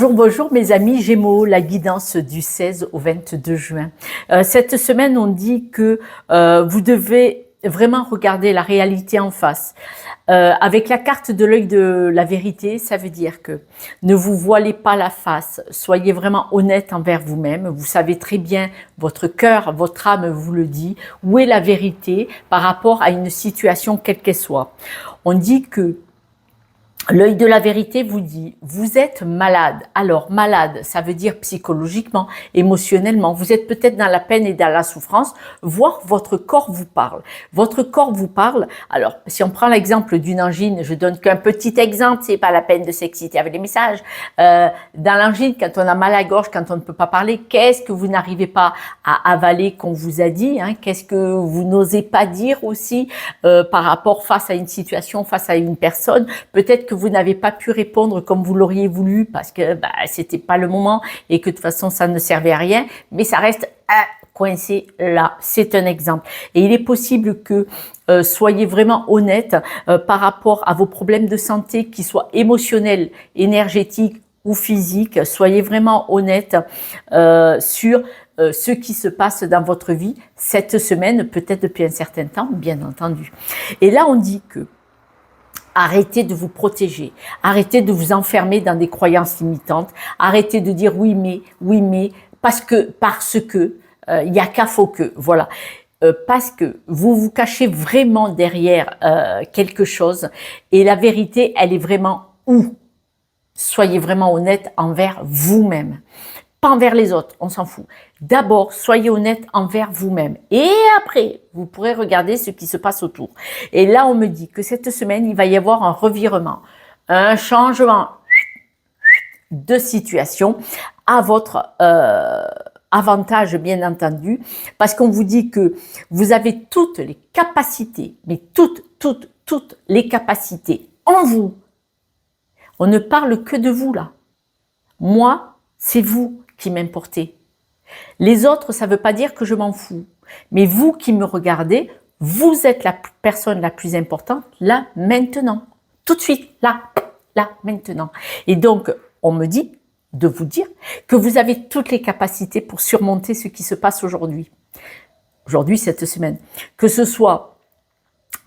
Bonjour, bonjour mes amis Gémeaux, la guidance du 16 au 22 juin. Cette semaine, on dit que vous devez vraiment regarder la réalité en face. Avec la carte de l'œil de la vérité, ça veut dire que ne vous voilez pas la face, soyez vraiment honnête envers vous-même. Vous savez très bien, votre cœur, votre âme vous le dit, où est la vérité par rapport à une situation quelle qu'elle soit. On dit que l'œil de la vérité vous dit, vous êtes malade. Alors, malade, ça veut dire psychologiquement, émotionnellement. Vous êtes peut-être dans la peine et dans la souffrance, voire votre corps vous parle. Votre corps vous parle. Alors, si on prend l'exemple d'une angine, je donne qu'un petit exemple, c'est pas la peine de s'exciter avec les messages. Dans l'angine, quand on a mal à la gorge, quand on ne peut pas parler, qu'est-ce que vous n'arrivez pas à avaler qu'on vous a dit, hein? Qu'est-ce que vous n'osez pas dire aussi par rapport face à une situation, face à une personne? Peut-être que vous n'avez pas pu répondre comme vous l'auriez voulu parce que c'était pas le moment et que de toute façon ça ne servait à rien, mais ça reste coincé là. C'est un exemple. Et il est possible que soyez vraiment honnête par rapport à vos problèmes de santé, qu'ils soient émotionnels, énergétiques ou physiques. Soyez vraiment honnête sur ce qui se passe dans votre vie cette semaine, peut-être depuis un certain temps, bien entendu. Et là, on dit que arrêtez de vous protéger, arrêtez de vous enfermer dans des croyances limitantes, arrêtez de dire oui mais, parce que, il y a qu'à faut que, voilà. Parce que vous vous cachez vraiment derrière quelque chose et la vérité, elle est vraiment où? Soyez vraiment honnête envers vous-même. Pas envers les autres, on s'en fout. D'abord, soyez honnête envers vous-même. Et après, vous pourrez regarder ce qui se passe autour. Et là, on me dit que cette semaine, il va y avoir un revirement, un changement de situation à votre avantage, bien entendu, parce qu'on vous dit que vous avez toutes les capacités, mais toutes les capacités en vous. On ne parle que de vous là. Moi, c'est vous qui m'importez. Les autres, ça ne veut pas dire que je m'en fous. Mais vous qui me regardez, vous êtes la personne la plus importante là, maintenant. Tout de suite, là, maintenant. Et donc, on me dit de vous dire que vous avez toutes les capacités pour surmonter ce qui se passe aujourd'hui. Aujourd'hui, cette semaine. Que ce soit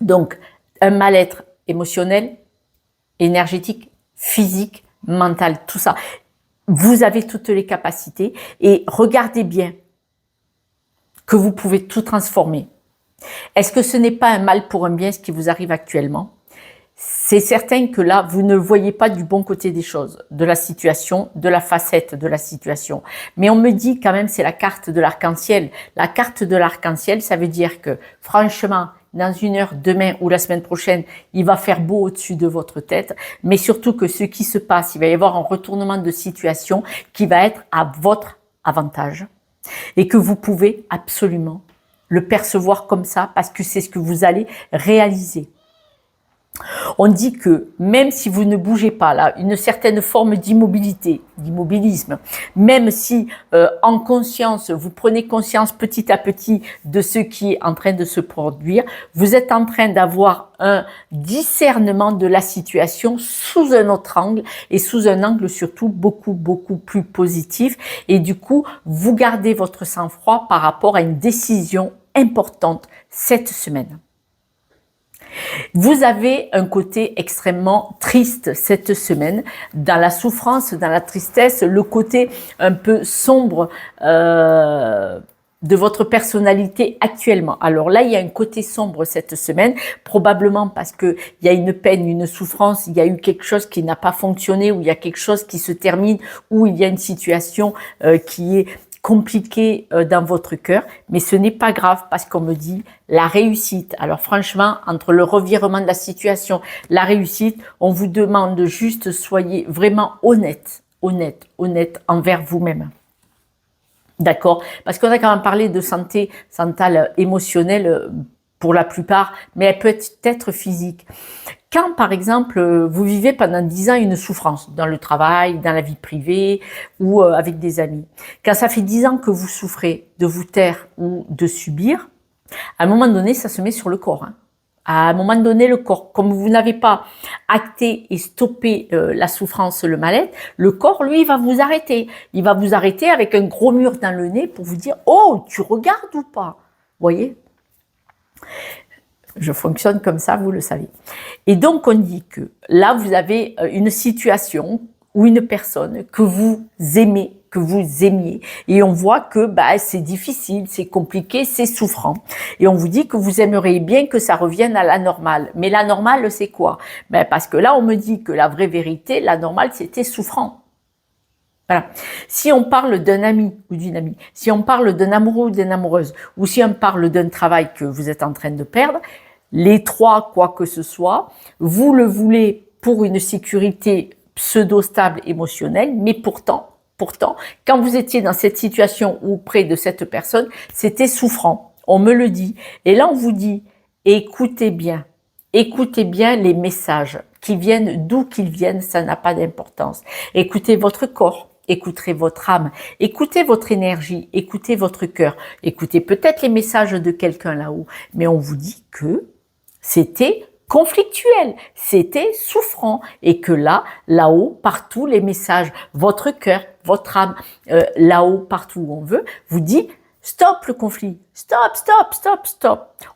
donc un mal-être émotionnel, énergétique, physique, mental, tout ça. Vous avez toutes les capacités et regardez bien que vous pouvez tout transformer. Est-ce que ce n'est pas un mal pour un bien ce qui vous arrive actuellement? C'est certain que là, vous ne voyez pas du bon côté des choses, de la situation, de la facette de la situation. Mais on me dit quand même, c'est la carte de l'arc-en-ciel. La carte de l'arc-en-ciel, ça veut dire que franchement, dans une heure, demain ou la semaine prochaine, il va faire beau au-dessus de votre tête, mais surtout que ce qui se passe, il va y avoir un retournement de situation qui va être à votre avantage et que vous pouvez absolument le percevoir comme ça parce que c'est ce que vous allez réaliser. On dit que même si vous ne bougez pas là, une certaine forme d'immobilisme, même si en conscience, vous prenez conscience petit à petit de ce qui est en train de se produire, vous êtes en train d'avoir un discernement de la situation sous un autre angle et sous un angle surtout beaucoup plus positif. Et du coup, vous gardez votre sang-froid par rapport à une décision importante cette semaine. Vous avez un côté extrêmement triste cette semaine, dans la souffrance, dans la tristesse, le côté un peu sombre de votre personnalité actuellement. Alors là, il y a un côté sombre cette semaine, probablement parce que il y a une peine, une souffrance, il y a eu quelque chose qui n'a pas fonctionné, ou il y a quelque chose qui se termine, ou il y a une situation qui est compliqué dans votre cœur, mais ce n'est pas grave parce qu'on me dit la réussite. Alors franchement, entre le revirement de la situation, la réussite, on vous demande juste soyez vraiment honnête envers vous-même. D'accord? Parce qu'on a quand même parlé de santé mentale, émotionnelle pour la plupart, mais elle peut être physique. Quand, par exemple, vous vivez pendant 10 ans une souffrance dans le travail, dans la vie privée ou avec des amis, quand ça fait 10 ans que vous souffrez de vous taire ou de subir, à un moment donné, ça se met sur le corps. Hein. À un moment donné, le corps, comme vous n'avez pas acté et stoppé la souffrance, le mal-être, le corps, lui, il va vous arrêter. Il va vous arrêter avec un gros mur dans le nez pour vous dire « Oh, tu regardes ou pas ?» Vous voyez ? Je fonctionne comme ça, vous le savez. Et donc, on dit que là, vous avez une situation ou une personne que vous aimez, que vous aimiez. Et on voit que c'est difficile, c'est compliqué, c'est souffrant. Et on vous dit que vous aimeriez bien que ça revienne à la normale. Mais la normale, c'est quoi? Parce que là, on me dit que la vraie vérité, la normale, c'était souffrant. Voilà. Si on parle d'un ami ou d'une amie, si on parle d'un amoureux ou d'une amoureuse, ou si on parle d'un travail que vous êtes en train de perdre, les trois, quoi que ce soit, vous le voulez pour une sécurité pseudo-stable émotionnelle, mais pourtant, quand vous étiez dans cette situation ou près de cette personne, c'était souffrant. On me le dit. Et là, on vous dit, écoutez bien les messages qui viennent d'où qu'ils viennent, ça n'a pas d'importance. Écoutez votre corps. Écoutez votre âme, écoutez votre énergie, écoutez votre cœur, écoutez peut-être les messages de quelqu'un là-haut, mais on vous dit que c'était conflictuel, c'était souffrant et que là-haut, partout, les messages, votre cœur, votre âme, là-haut, partout où on veut, vous dit stop le conflit, stop.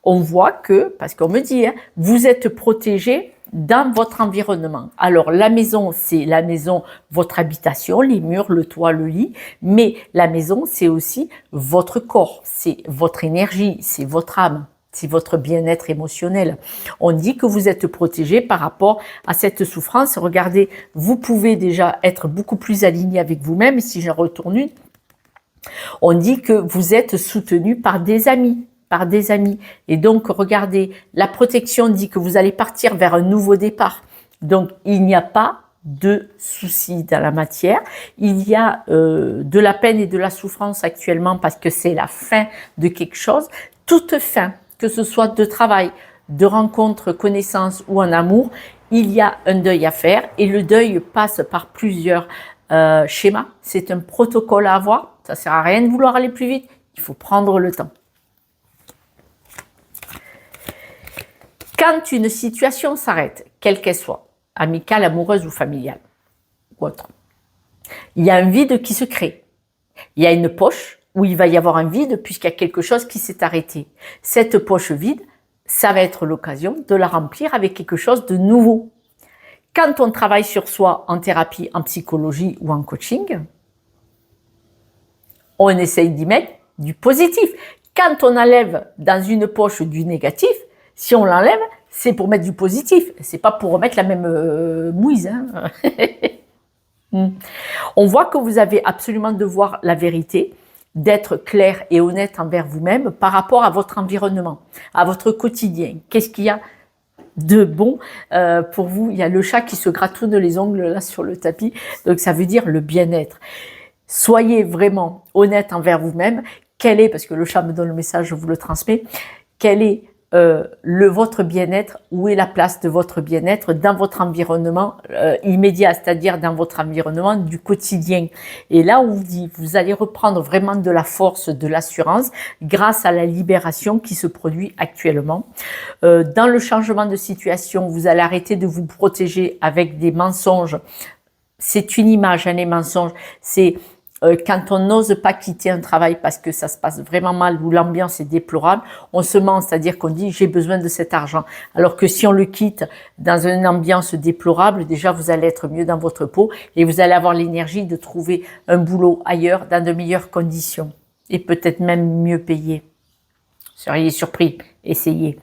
On voit que, parce qu'on me dit, vous êtes protégé dans votre environnement. Alors la maison, c'est la maison, votre habitation, les murs, le toit, le lit, mais la maison, c'est aussi votre corps, c'est votre énergie, c'est votre âme. C'est votre bien-être émotionnel. On dit que vous êtes protégé par rapport à cette souffrance. Regardez, vous pouvez déjà être beaucoup plus aligné avec vous-même. Et si j'en retourne une, on dit que vous êtes soutenu par des amis. Et donc, regardez, la protection dit que vous allez partir vers un nouveau départ. Donc, il n'y a pas de soucis dans la matière. Il y a de la peine et de la souffrance actuellement parce que c'est la fin de quelque chose. Toute fin, que ce soit de travail, de rencontre, connaissance ou en amour, il y a un deuil à faire et le deuil passe par plusieurs schémas. C'est un protocole à avoir. Ça sert à rien de vouloir aller plus vite. Il faut prendre le temps. Quand une situation s'arrête, quelle qu'elle soit, amicale, amoureuse ou familiale, ou autre, il y a un vide qui se crée. Il y a une poche où il va y avoir un vide puisqu'il y a quelque chose qui s'est arrêté. Cette poche vide, ça va être l'occasion de la remplir avec quelque chose de nouveau. Quand on travaille sur soi en thérapie, en psychologie ou en coaching, on essaye d'y mettre du positif. Quand on enlève dans une poche du négatif, si on l'enlève, c'est pour mettre du positif. C'est pas pour remettre la même mouise. On voit que vous avez absolument de voir la vérité, d'être clair et honnête envers vous-même par rapport à votre environnement, à votre quotidien. Qu'est-ce qu'il y a de bon pour vous? Il y a le chat qui se gratouille les ongles là sur le tapis, donc ça veut dire le bien-être. Soyez vraiment honnête envers vous-même. Quel est, parce que le chat me donne le message, je vous le transmets, quel est votre bien-être, où est la place de votre bien-être dans votre environnement immédiat, c'est-à-dire dans votre environnement du quotidien. Et là où vous allez reprendre vraiment de la force, de l'assurance, grâce à la libération qui se produit actuellement. Dans le changement de situation, vous allez arrêter de vous protéger avec des mensonges. C'est une image, les mensonges, c'est quand on n'ose pas quitter un travail parce que ça se passe vraiment mal ou l'ambiance est déplorable, on se ment, c'est-à-dire qu'on dit j'ai besoin de cet argent. Alors que si on le quitte dans une ambiance déplorable, déjà vous allez être mieux dans votre peau et vous allez avoir l'énergie de trouver un boulot ailleurs dans de meilleures conditions et peut-être même mieux payé. Seriez surpris, essayez.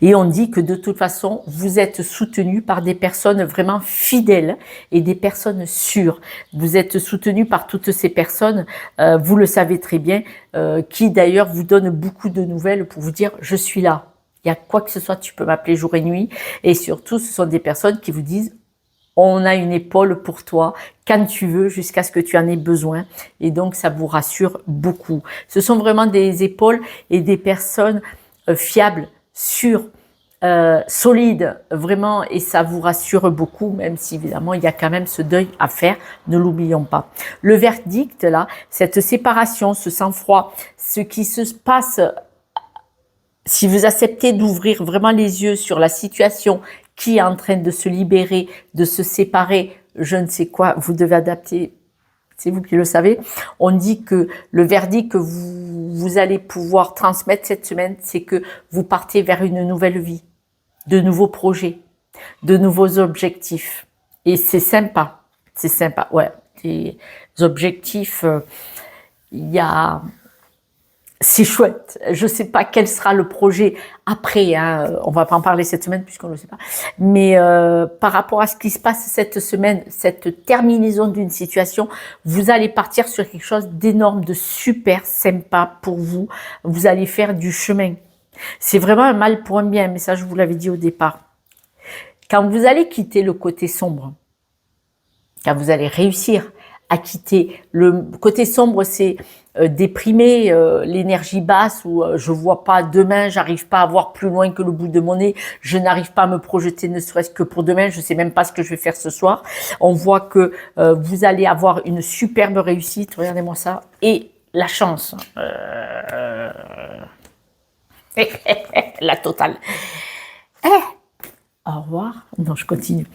Et on dit que de toute façon, vous êtes soutenu par des personnes vraiment fidèles et des personnes sûres. Vous êtes soutenu par toutes ces personnes, vous le savez très bien, qui d'ailleurs vous donnent beaucoup de nouvelles pour vous dire « je suis là ». Il y a quoi que ce soit, tu peux m'appeler jour et nuit. Et surtout, ce sont des personnes qui vous disent « on a une épaule pour toi quand tu veux jusqu'à ce que tu en aies besoin ». Et donc, ça vous rassure beaucoup. Ce sont vraiment des épaules et des personnes fiables, sûr, solide, vraiment, et ça vous rassure beaucoup, même si évidemment il y a quand même ce deuil à faire, ne l'oublions pas. Le verdict là, cette séparation, ce sang-froid, ce qui se passe, Si vous acceptez d'ouvrir vraiment les yeux sur la situation qui est en train de se libérer, de se séparer, je ne sais quoi, vous devez adapter, c'est vous qui le savez. On dit que le verdict que vous allez pouvoir transmettre cette semaine, c'est que vous partez vers une nouvelle vie, de nouveaux projets, de nouveaux objectifs. Et c'est sympa, ouais. Les objectifs, il y a... C'est chouette. Je ne sais pas quel sera le projet après. Hein. On va pas en parler cette semaine puisqu'on ne le sait pas. Mais par rapport à ce qui se passe cette semaine, cette terminaison d'une situation, vous allez partir sur quelque chose d'énorme, de super sympa pour vous. Vous allez faire du chemin. C'est vraiment un mal pour un bien, mais ça je vous l'avais dit au départ. Quand vous allez quitter le côté sombre, quand vous allez réussir à quitter le côté sombre, c'est déprimer, l'énergie basse où je vois pas demain, j'arrive pas à voir plus loin que le bout de mon nez, je n'arrive pas à me projeter ne serait-ce que pour demain, je sais même pas ce que je vais faire ce soir. On voit que vous allez avoir une superbe réussite, regardez-moi ça, et la chance. La totale. Au revoir. Non, je continue.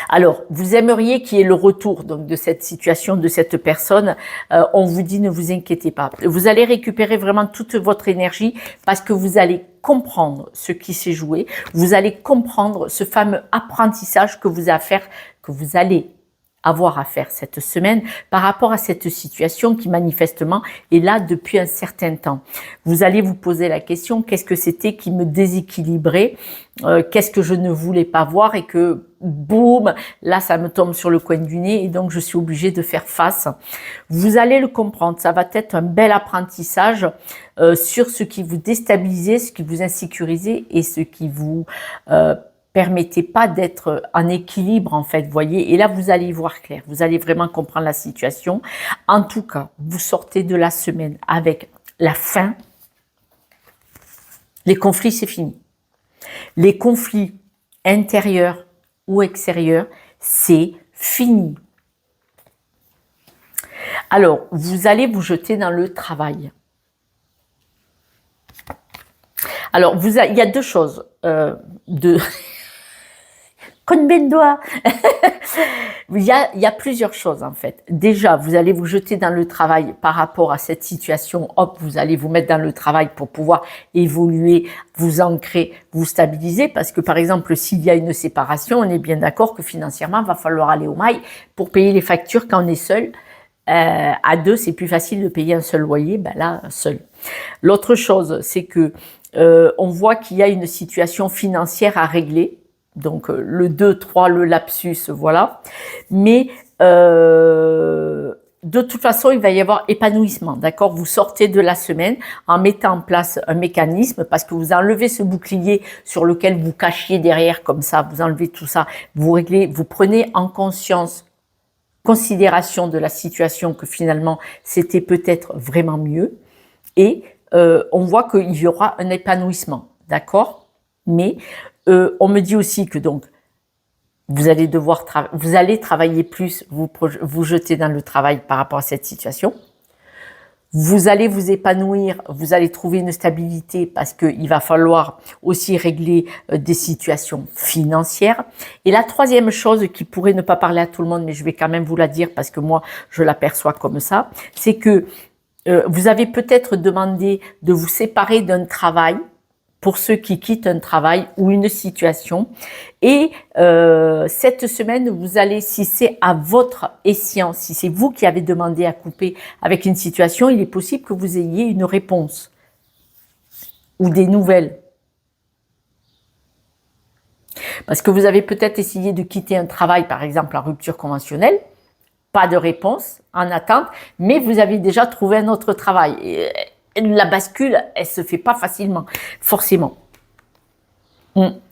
Alors, vous aimeriez qu'il y ait le retour donc de cette situation, de cette personne. On vous dit, ne vous inquiétez pas. Vous allez récupérer vraiment toute votre énergie parce que vous allez comprendre ce qui s'est joué. Vous allez comprendre ce fameux apprentissage que vous allez avoir à faire cette semaine par rapport à cette situation qui manifestement est là depuis un certain temps. Vous allez vous poser la question, qu'est-ce que c'était qui me déséquilibrait, qu'est-ce que je ne voulais pas voir et que boum, là ça me tombe sur le coin du nez et donc je suis obligée de faire face. Vous allez le comprendre, ça va être un bel apprentissage sur ce qui vous déstabilisait, ce qui vous insécurisait et ce qui vous permettez pas d'être en équilibre en fait, voyez, et là vous allez y voir clair, vous allez vraiment comprendre la situation. En tout cas, vous sortez de la semaine avec la fin. Les conflits, c'est fini. Les conflits intérieurs ou extérieurs, c'est fini. Alors, vous allez vous jeter dans le travail. Alors, il y a deux choses. Combien de doigts. il y a plusieurs choses en fait. Déjà, vous allez vous jeter dans le travail par rapport à cette situation. Hop, vous allez vous mettre dans le travail pour pouvoir évoluer, vous ancrer, vous stabiliser. Parce que par exemple, s'il y a une séparation, on est bien d'accord que financièrement, il va falloir aller au mail pour payer les factures quand on est seul. À deux, c'est plus facile de payer un seul loyer. Ben là, seul. L'autre chose, c'est que on voit qu'il y a une situation financière à régler. Donc le 2, 3, le lapsus, voilà. Mais de toute façon, il va y avoir épanouissement, d'accord? Vous sortez de la semaine en mettant en place un mécanisme parce que vous enlevez ce bouclier sur lequel vous cachiez derrière comme ça, vous enlevez tout ça, vous réglez, vous prenez en considération de la situation que finalement c'était peut-être vraiment mieux et on voit qu'il y aura un épanouissement, d'accord? Mais on me dit aussi que donc vous allez travailler plus, vous jeter dans le travail par rapport à cette situation. Vous allez vous épanouir, vous allez trouver une stabilité parce qu'il va falloir aussi régler des situations financières. Et la troisième chose qui pourrait ne pas parler à tout le monde, mais je vais quand même vous la dire parce que moi je l'aperçois comme ça, c'est que vous avez peut-être demandé de vous séparer d'un travail pour ceux qui quittent un travail ou une situation. Et cette semaine, vous allez, si c'est à votre escient, si c'est vous qui avez demandé à couper avec une situation, il est possible que vous ayez une réponse ou des nouvelles. Parce que vous avez peut-être essayé de quitter un travail, par exemple en rupture conventionnelle, pas de réponse, en attente, mais vous avez déjà trouvé un autre travail. Et la bascule, elle se fait pas facilement, forcément.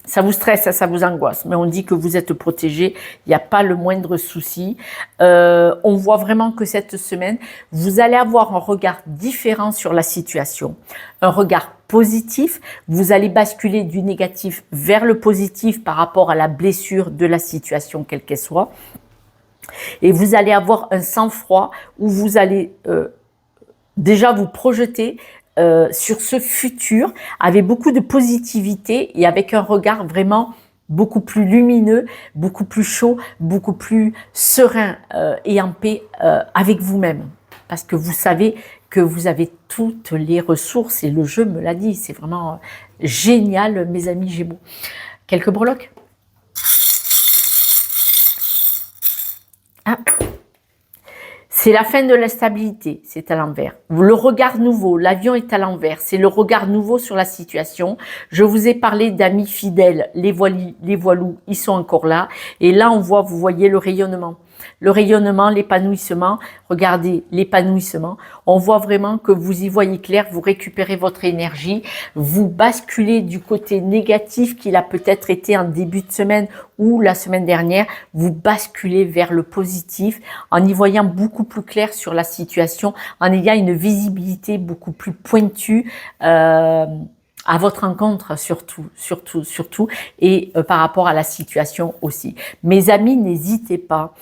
Ça vous stresse, ça vous angoisse, mais on dit que vous êtes protégé, il n'y a pas le moindre souci. On voit vraiment que cette semaine, vous allez avoir un regard différent sur la situation, un regard positif. Vous allez basculer du négatif vers le positif par rapport à la blessure de la situation, quelle qu'elle soit. Et vous allez avoir un sang-froid où vous allez déjà vous projeter sur ce futur avec beaucoup de positivité et avec un regard vraiment beaucoup plus lumineux, beaucoup plus chaud, beaucoup plus serein et en paix avec vous-même. Parce que vous savez que vous avez toutes les ressources et le jeu me l'a dit. C'est vraiment génial, mes amis Gémeaux. Quelques breloques. Ah. C'est la fin de l'instabilité, c'est à l'envers. Le regard nouveau, l'avion est à l'envers, c'est le regard nouveau sur la situation. Je vous ai parlé d'amis fidèles, les voilous, ils sont encore là. Et là, vous voyez le rayonnement. Le rayonnement, l'épanouissement, regardez l'épanouissement, on voit vraiment que vous y voyez clair, vous récupérez votre énergie, vous basculez du côté négatif qu'il a peut-être été en début de semaine ou la semaine dernière, vous basculez vers le positif en y voyant beaucoup plus clair sur la situation, en ayant une visibilité beaucoup plus pointue, à votre rencontre surtout, et par rapport à la situation aussi. Mes amis, n'hésitez pas.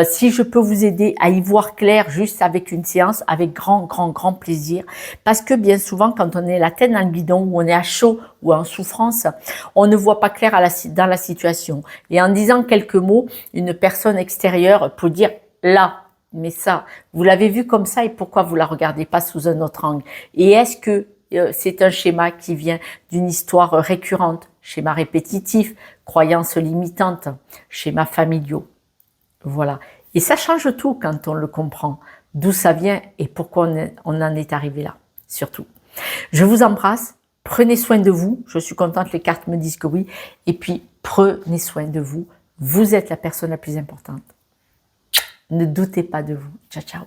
Si je peux vous aider à y voir clair juste avec une séance, avec grand plaisir. Parce que bien souvent, quand on est la tête dans le guidon, ou on est à chaud, ou en souffrance, on ne voit pas clair dans la situation. Et en disant quelques mots, une personne extérieure peut dire là, mais ça, vous l'avez vu comme ça et pourquoi vous la regardez pas sous un autre angle? Et est-ce que c'est un schéma qui vient d'une histoire récurrente, schéma répétitif, croyances limitantes, schémas familiaux. Voilà. Et ça change tout quand on le comprend, d'où ça vient et pourquoi on en est arrivé là, surtout. Je vous embrasse, prenez soin de vous, je suis contente, les cartes me disent que oui, et puis prenez soin de vous, vous êtes la personne la plus importante. Ne doutez pas de vous. Ciao, ciao.